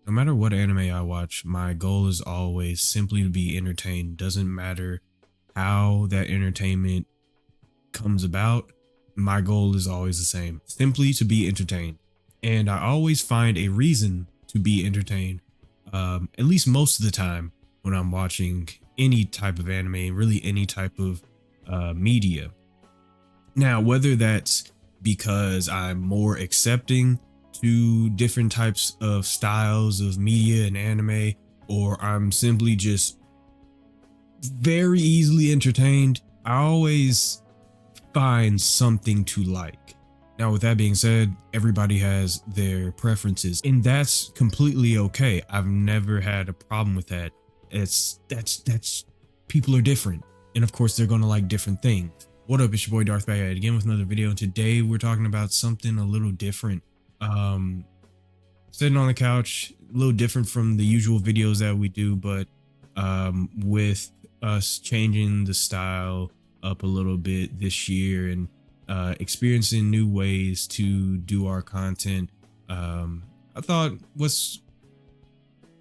No matter what anime I watch, my goal is always simply to be entertained. Doesn't matter how that entertainment comes about. My goal is always the same, simply to be entertained. And I always find a reason to be entertained, at least most of the time when I'm watching any type of anime, really any type of media. Now, whether that's because I'm more accepting to different types of styles of media and anime, or I'm simply just very easily entertained, I always find something to like. Now, with that being said, everybody has their preferences, and that's completely okay. I've never had a problem with that. That's people are different, and of course they're gonna like different things. What up, it's your boy Darth back at it again with another video, and today we're talking about something a little different. Sitting on the couch, a little different from the usual videos that we do, but with us changing the style up a little bit this year and experiencing new ways to do our content, I thought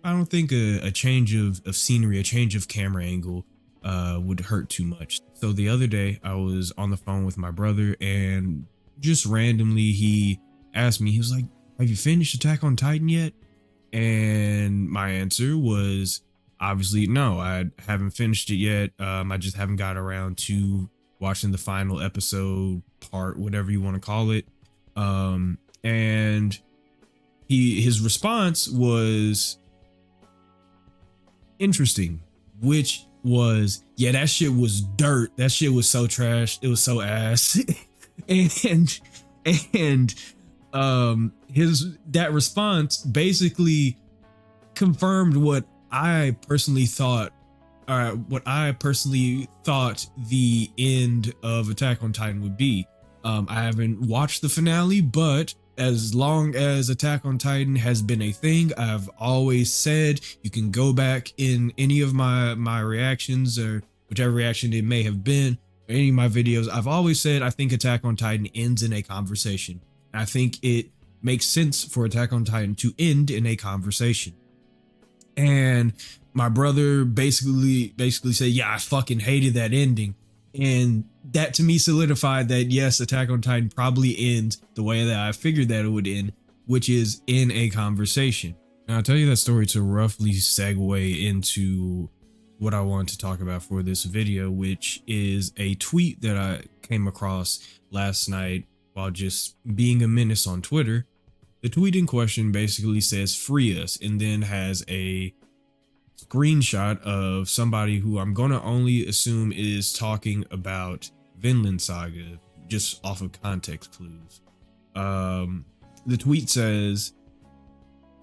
I don't think a change of scenery, a change of camera angle would hurt too much. So the other day I was on the phone with my brother, and just randomly he asked me, he was like, have you finished Attack on Titan yet? And my answer was obviously no, I haven't finished it yet. I just haven't got around to watching the final episode part, whatever you want to call it. And his response was interesting, which was, yeah, that shit was dirt. That shit was so trash. It was so ass. and that response basically confirmed what I personally thought the end of Attack on Titan would be. I haven't watched the finale, but as long as Attack on Titan has been a thing, I've always said, you can go back in any of my reactions, or whichever reaction it may have been, or any of my videos, I've always said I think Attack on Titan ends in a conversation. I think it makes sense for Attack on Titan to end in a conversation. And my brother basically said, yeah, I fucking hated that ending. And that to me solidified that yes, Attack on Titan probably ends the way that I figured that it would end, which is in a conversation. Now, I'll tell you that story to roughly segue into what I want to talk about for this video, which is a tweet that I came across last night while just being a menace on Twitter. The tweet in question basically says free us, and then has a screenshot of somebody who I'm going to only assume is talking about Vinland Saga, just off of context clues. The tweet says,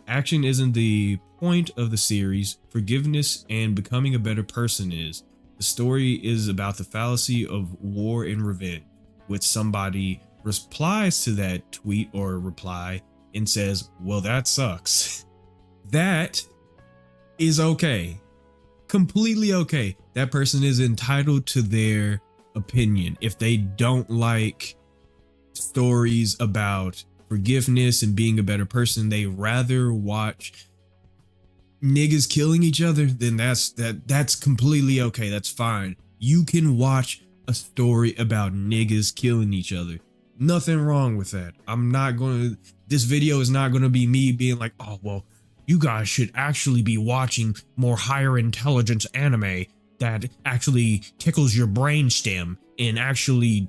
action isn't the point of the series, forgiveness and becoming a better person is. The story is about the fallacy of war and revenge, which somebody replies to that tweet or reply and says, well, that sucks. That is okay. Completely okay. That person is entitled to their opinion. If they don't like stories about forgiveness and being a better person, they rather watch niggas killing each other, then that's completely okay. That's fine. You can watch a story about niggas killing each other. Nothing wrong with that. This video is not going to be me being like, oh, well, you guys should actually be watching more higher intelligence anime that actually tickles your brainstem and actually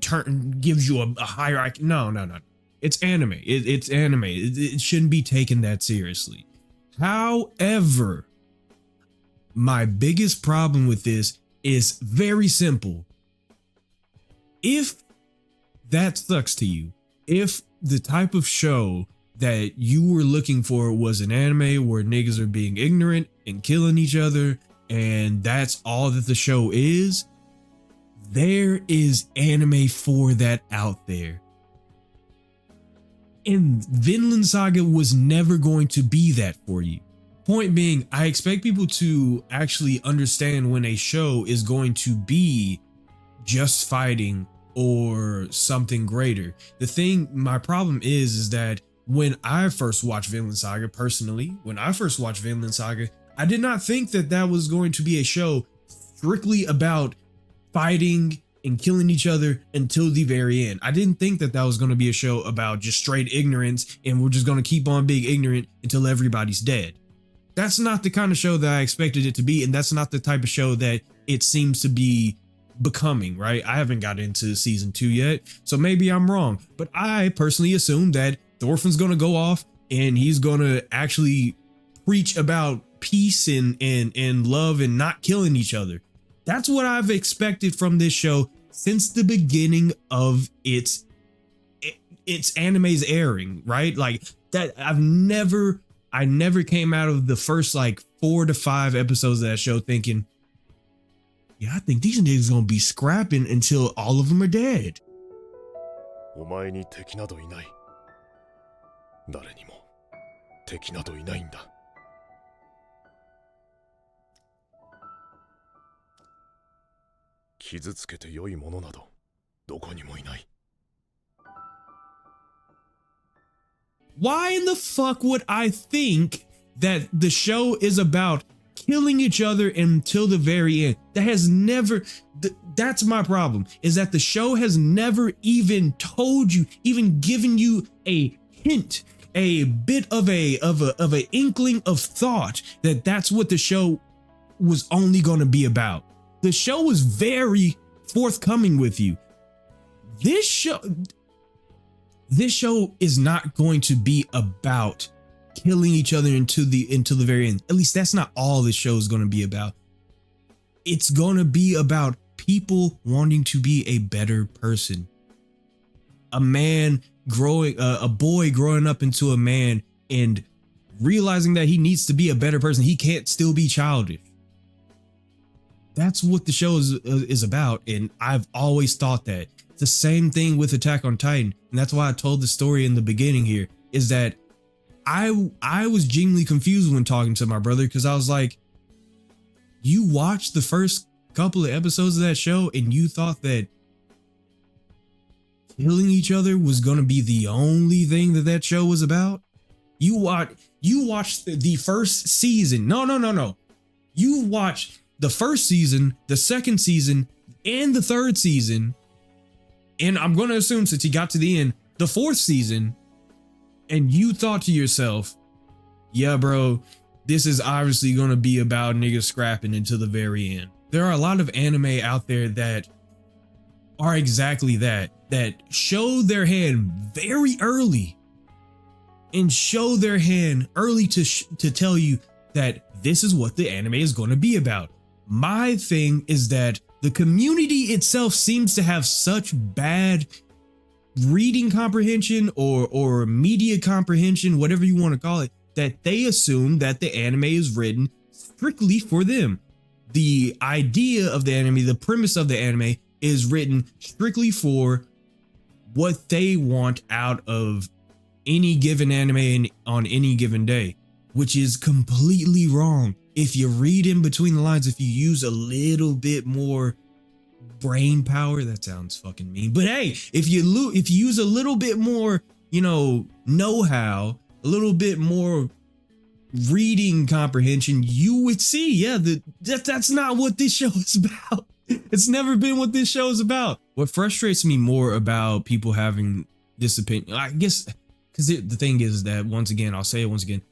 gives you a higher IQ. No. It's anime. It's anime. It shouldn't be taken that seriously. However, my biggest problem with this is very simple. If that sucks to you, if the type of show that you were looking for was an anime where niggas are being ignorant and killing each other, and that's all that the show is, there is anime for that out there. And Vinland Saga was never going to be that for you. Point being, I expect people to actually understand when a show is going to be just fighting or something greater. My problem is that when I first watched Vinland Saga, personally, when I first watched Vinland Saga, I did not think that that was going to be a show strictly about fighting and killing each other until the very end. I didn't think that that was going to be a show about just straight ignorance and we're just going to keep on being ignorant until everybody's dead. That's not the kind of show that I expected it to be, and that's not the type of show that it seems to be becoming, right? I haven't got into season 2 yet, so maybe I'm wrong, but I personally assume that Thorfinn's going to go off and he's going to actually preach about peace and love and not killing each other. That's what I've expected from this show since the beginning of its anime's airing, right? Like that, I never came out of the first like 4 to 5 episodes of that show thinking, yeah, I think these niggas gonna be scrapping until all of them are dead. お前に敵などいない。誰にも敵などいないんだ。傷つけて良いものなどどこにもいない。 Why in the fuck would I think that the show is about killing each other until the very end? That has never, that's my problem, is that the show has never even told you, even given you a hint, a bit of an inkling of thought that that's what the show was only going to be about. The show was very forthcoming with you. This show is not going to be about killing each other until the very end. At least that's not all the show is going to be about. It's going to be about people wanting to be a better person. A boy growing up into a man and realizing that he needs to be a better person. He can't still be childish. That's what the show is about, and I've always thought that. It's the same thing with Attack on Titan, and that's why I told the story in the beginning here, is that I was genuinely confused when talking to my brother, because I was like, you watched the first couple of episodes of that show and you thought that killing each other was going to be the only thing that show was about? You watched the first season. No. You watched the first season, the second season, and the third season. And I'm going to assume, since he got to the end, the fourth season, and you thought to yourself, yeah, bro, this is obviously going to be about niggas scrapping until the very end. There are a lot of anime out there that are exactly that show their hand very early and show their hand early to tell you that this is what the anime is going to be about. My thing is that the community itself seems to have such bad reading comprehension or media comprehension, whatever you want to call it, that they assume that the anime is written strictly for them. The idea of the anime, the premise of the anime, is written strictly for what they want out of any given anime on any given day, which is completely wrong. If you read in between the lines, if you use a little bit more brain power, that sounds fucking mean, but hey, if you use a little bit more, know-how, a little bit more reading comprehension, you would see, yeah, that's not what this show is about. It's never been what this show is about. What frustrates me more about people having this opinion, I guess, because the thing is that, once again, I'll say it once again,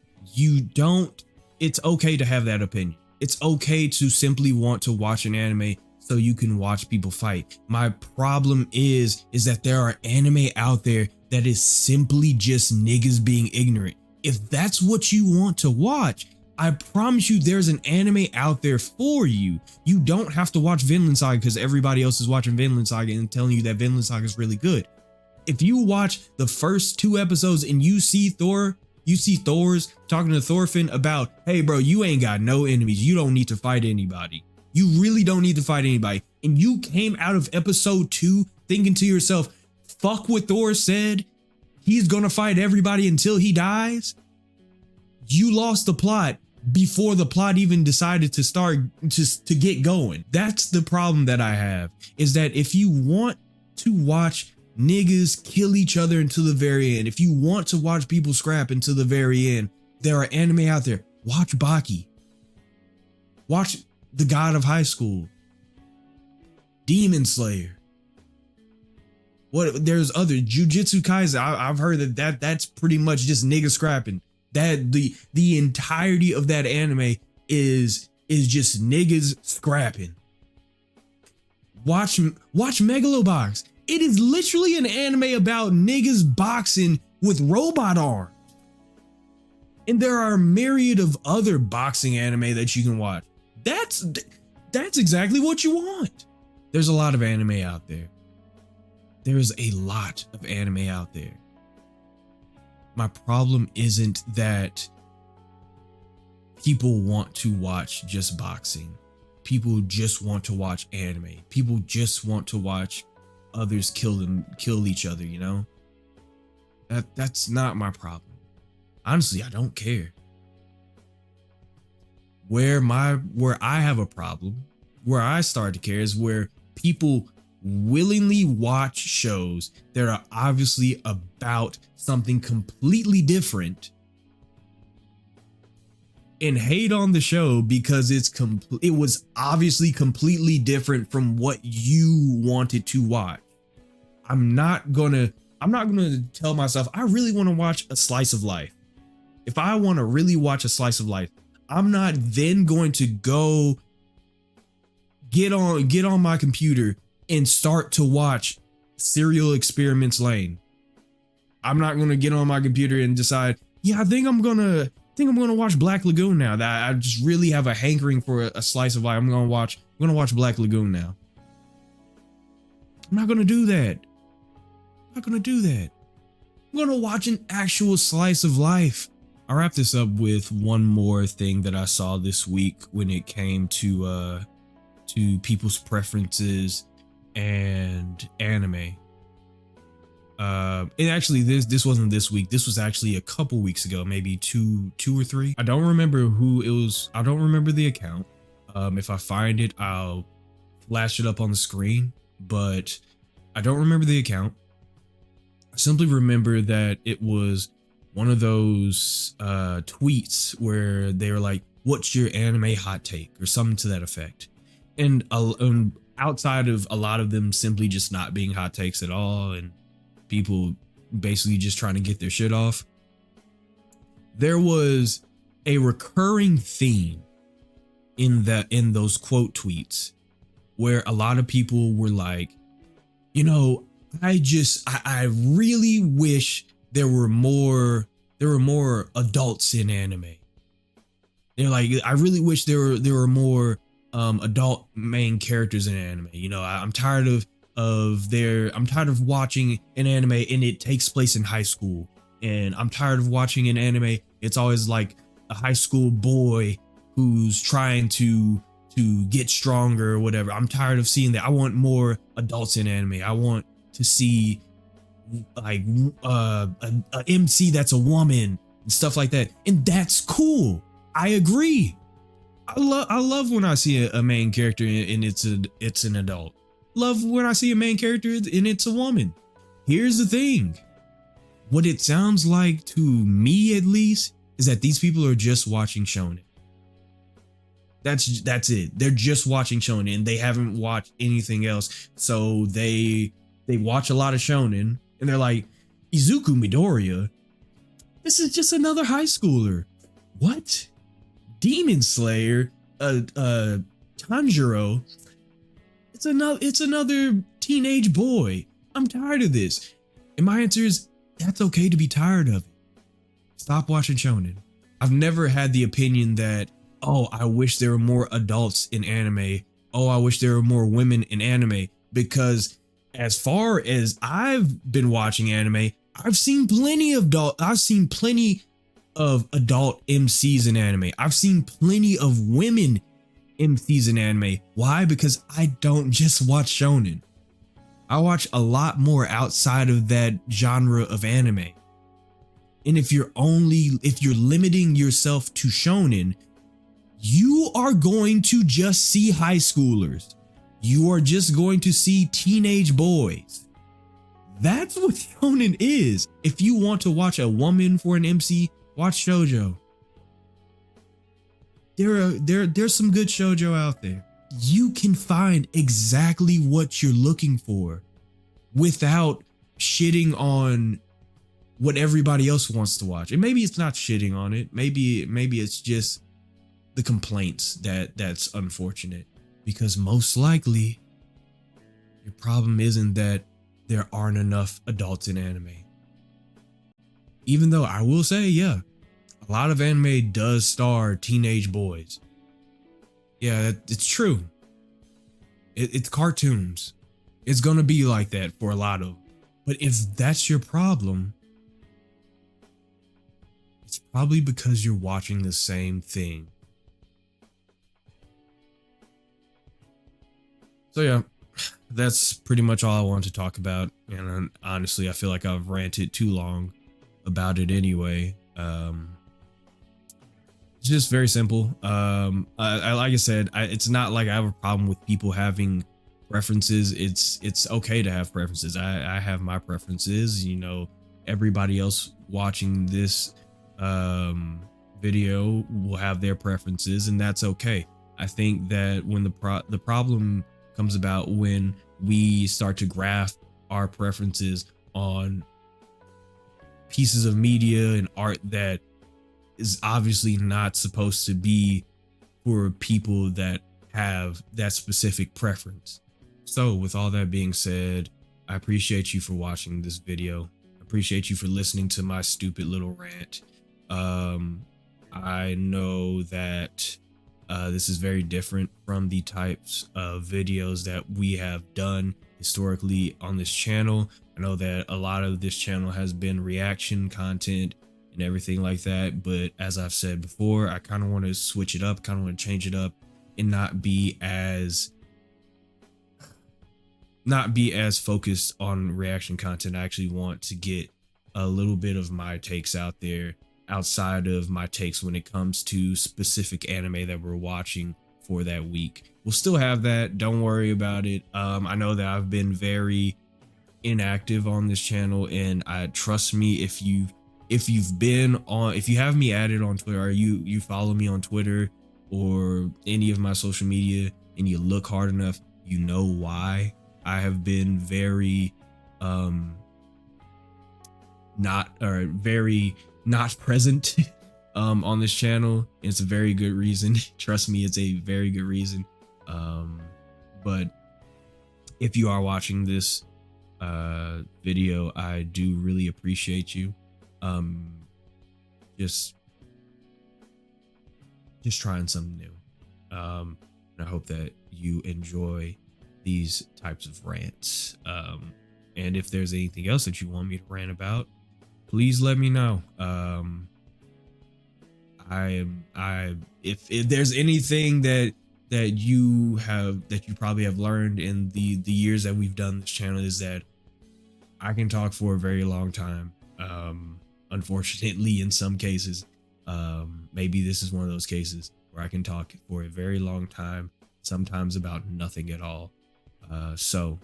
it's okay to have that opinion. It's okay to simply want to watch an anime so you can watch people fight. My problem is that there are anime out there that is simply just niggas being ignorant. If that's what you want to watch, I promise you there's an anime out there for you. You don't have to watch Vinland Saga because everybody else is watching Vinland Saga and telling you that Vinland Saga is really good. If you watch the first 2 episodes and you see Thor's talking to Thorfinn about, hey bro, you ain't got no enemies. You don't need to fight anybody. You really don't need to fight anybody. And you came out of episode 2 thinking to yourself, fuck what Thor said. He's gonna fight everybody until he dies. You lost the plot before the plot even decided to start to get going. That's the problem that I have, is that if you want to watch niggas kill each other until the very end. If you want to watch people scrap until the very end, there are anime out there. Watch Baki. Watch The God of High School. Demon Slayer. There's other Jujutsu Kaisen. I've heard that's pretty much just niggas scrapping. That the entirety of that anime is just niggas scrapping. Watch Megalobox. It is literally an anime about niggas boxing with robot arms. And there are a myriad of other boxing anime that you can watch. That's exactly what you want. There's a lot of anime out there. There's a lot of anime out there. My problem isn't that people want to watch just boxing. People just want to watch anime. People just want to watch others kill each other, you know? That's not my problem. Honestly, I don't care. Where I have a problem, where I start to care, is where people willingly watch shows that are obviously about something completely different and hate on the show because it was obviously completely different from what you wanted to watch. I'm not gonna tell myself I really want to watch a slice of life. If I want to really watch a slice of life, I'm not then going to go get on my computer and start to watch Serial Experiments Lane. I'm not going to get on my computer and decide, yeah, I think I'm going to watch Black Lagoon now. That I just really have a hankering for a slice of life. I'm going to watch Black Lagoon now. I'm not going to do that. I'm not going to do that. I'm going to watch an actual slice of life. I'll wrap this up with one more thing that I saw this week when it came to people's preferences and anime. And actually this wasn't this week. This was actually a couple weeks ago, maybe two or three. I don't remember who it was. I don't remember the account. If I find it, I'll flash it up on the screen, but I don't remember the account. I simply remember that it was one of those tweets where they were like, what's your anime hot take, or something to that effect. And outside of a lot of them simply just not being hot takes at all and people basically just trying to get their shit off, there was a recurring theme in those quote tweets where a lot of people were like, you know, I really wish there were more adults in anime. They're like, I really wish there were more adult main characters in anime. You know, I'm tired of watching an anime and it takes place in high school, and I'm tired of watching an anime. It's always like a high school boy who's trying to get stronger or whatever. I'm tired of seeing that. I want more adults in anime. I want to see like a MC that's a woman and stuff like that, and that's cool. I agree. I love when I see a main character and it's an adult. Love when I see a main character and it's a woman. Here's the thing. What it sounds like to me, at least, is that these people are just watching shonen. That's it. They're just watching shonen and they haven't watched anything else. So they watch a lot of shonen and they're like, Izuku Midoriya, this is just another high schooler. What? Demon Slayer, Tanjiro, it's another teenage boy. I'm tired of this. And my answer is, that's okay to be tired of it. Stop watching shonen. I've never had the opinion that, oh, I wish there were more adults in anime. Oh, I wish there were more women in anime. Because as far as I've been watching anime, I've seen plenty of adult MCs in anime. I've seen plenty of women MCs in anime. Why? Because I don't just watch shonen. I watch a lot more outside of that genre of anime. And if you're limiting yourself to shonen, you are going to just see high schoolers. You are just going to see teenage boys. That's what shonen is. If you want to watch a woman for an MC, watch shoujo. There's some good shoujo out there. You can find exactly what you're looking for without shitting on what everybody else wants to watch. And maybe it's not shitting on it. Maybe it's just the complaints that's unfortunate, because most likely your problem isn't that there aren't enough adults in anime. Even though I will say, yeah, a lot of anime does star teenage boys. Yeah, it's true. It's cartoons. It's gonna be like that for a lot of them. But if that's your problem, it's probably because you're watching the same thing. So yeah, that's pretty much all I wanted to talk about. And honestly, I feel like I've ranted too long about it anyway. It's just very simple. I like I said, it's not like I have a problem with people having preferences. It's okay to have preferences. I have my preferences. You know, everybody else watching this video will have their preferences, and that's okay. I think that when the problem comes about when we start to graph our preferences on pieces of media and art that is obviously not supposed to be for people that have that specific preference. So with all that being said, I appreciate you for watching this video. I appreciate you for listening to my stupid little rant. I know that this is very different from the types of videos that we have done historically on this channel. I know that a lot of this channel has been reaction content and everything like that, but as I've said before, I kind of want to switch it up, kind of want to change it up and not be as focused on reaction content. I actually want to get a little bit of my takes out there outside of my takes when it comes to specific anime that we're watching for that week. We'll still have that, don't worry about it. I know that I've been very inactive on this channel, and trust me, if you have me added on Twitter, or you follow me on Twitter or any of my social media, and you look hard enough, you know why I have been very not present on this channel. It's a very good reason. Trust me, it's a very good reason. But if you are watching this video, I do really appreciate you. Just trying something new. And I hope that you enjoy these types of rants. And if there's anything else that you want me to rant about, please let me know. If there's anything that you probably have learned in the years that we've done this channel, is that I can talk for a very long time. Unfortunately, in some cases, maybe this is one of those cases where I can talk for a very long time, sometimes about nothing at all. So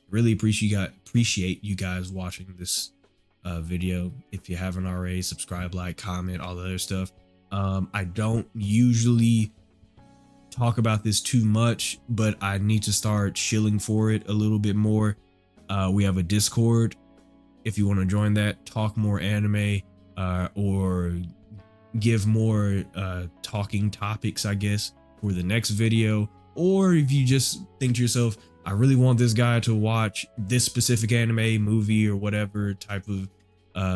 really appreciate you guys watching this video. If you haven't already, subscribe, like, comment, all the other stuff. I don't usually talk about this too much, but I need to start shilling for it a little bit more. We have a Discord. If you want to join that, talk more anime, or give more talking topics, I guess, for the next video. Or if you just think to yourself, I really want this guy to watch this specific anime, movie, or whatever type of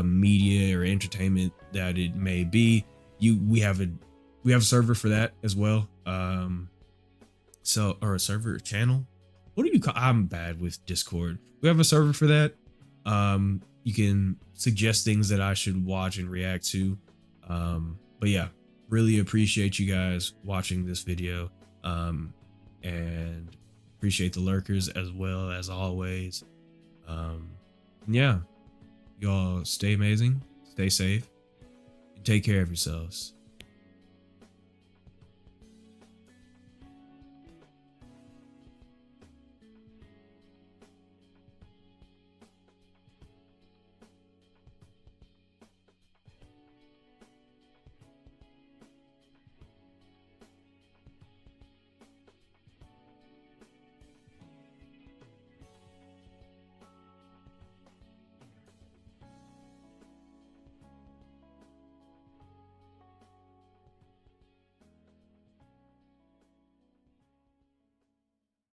media or entertainment that it may be, we have a server for that as well. Or a server channel. What do you call? I'm bad with Discord. We have a server for that. You can suggest things that I should watch and react to. But yeah, really appreciate you guys watching this video. And appreciate the lurkers as well, as always. Yeah, y'all stay amazing, stay safe, and take care of yourselves.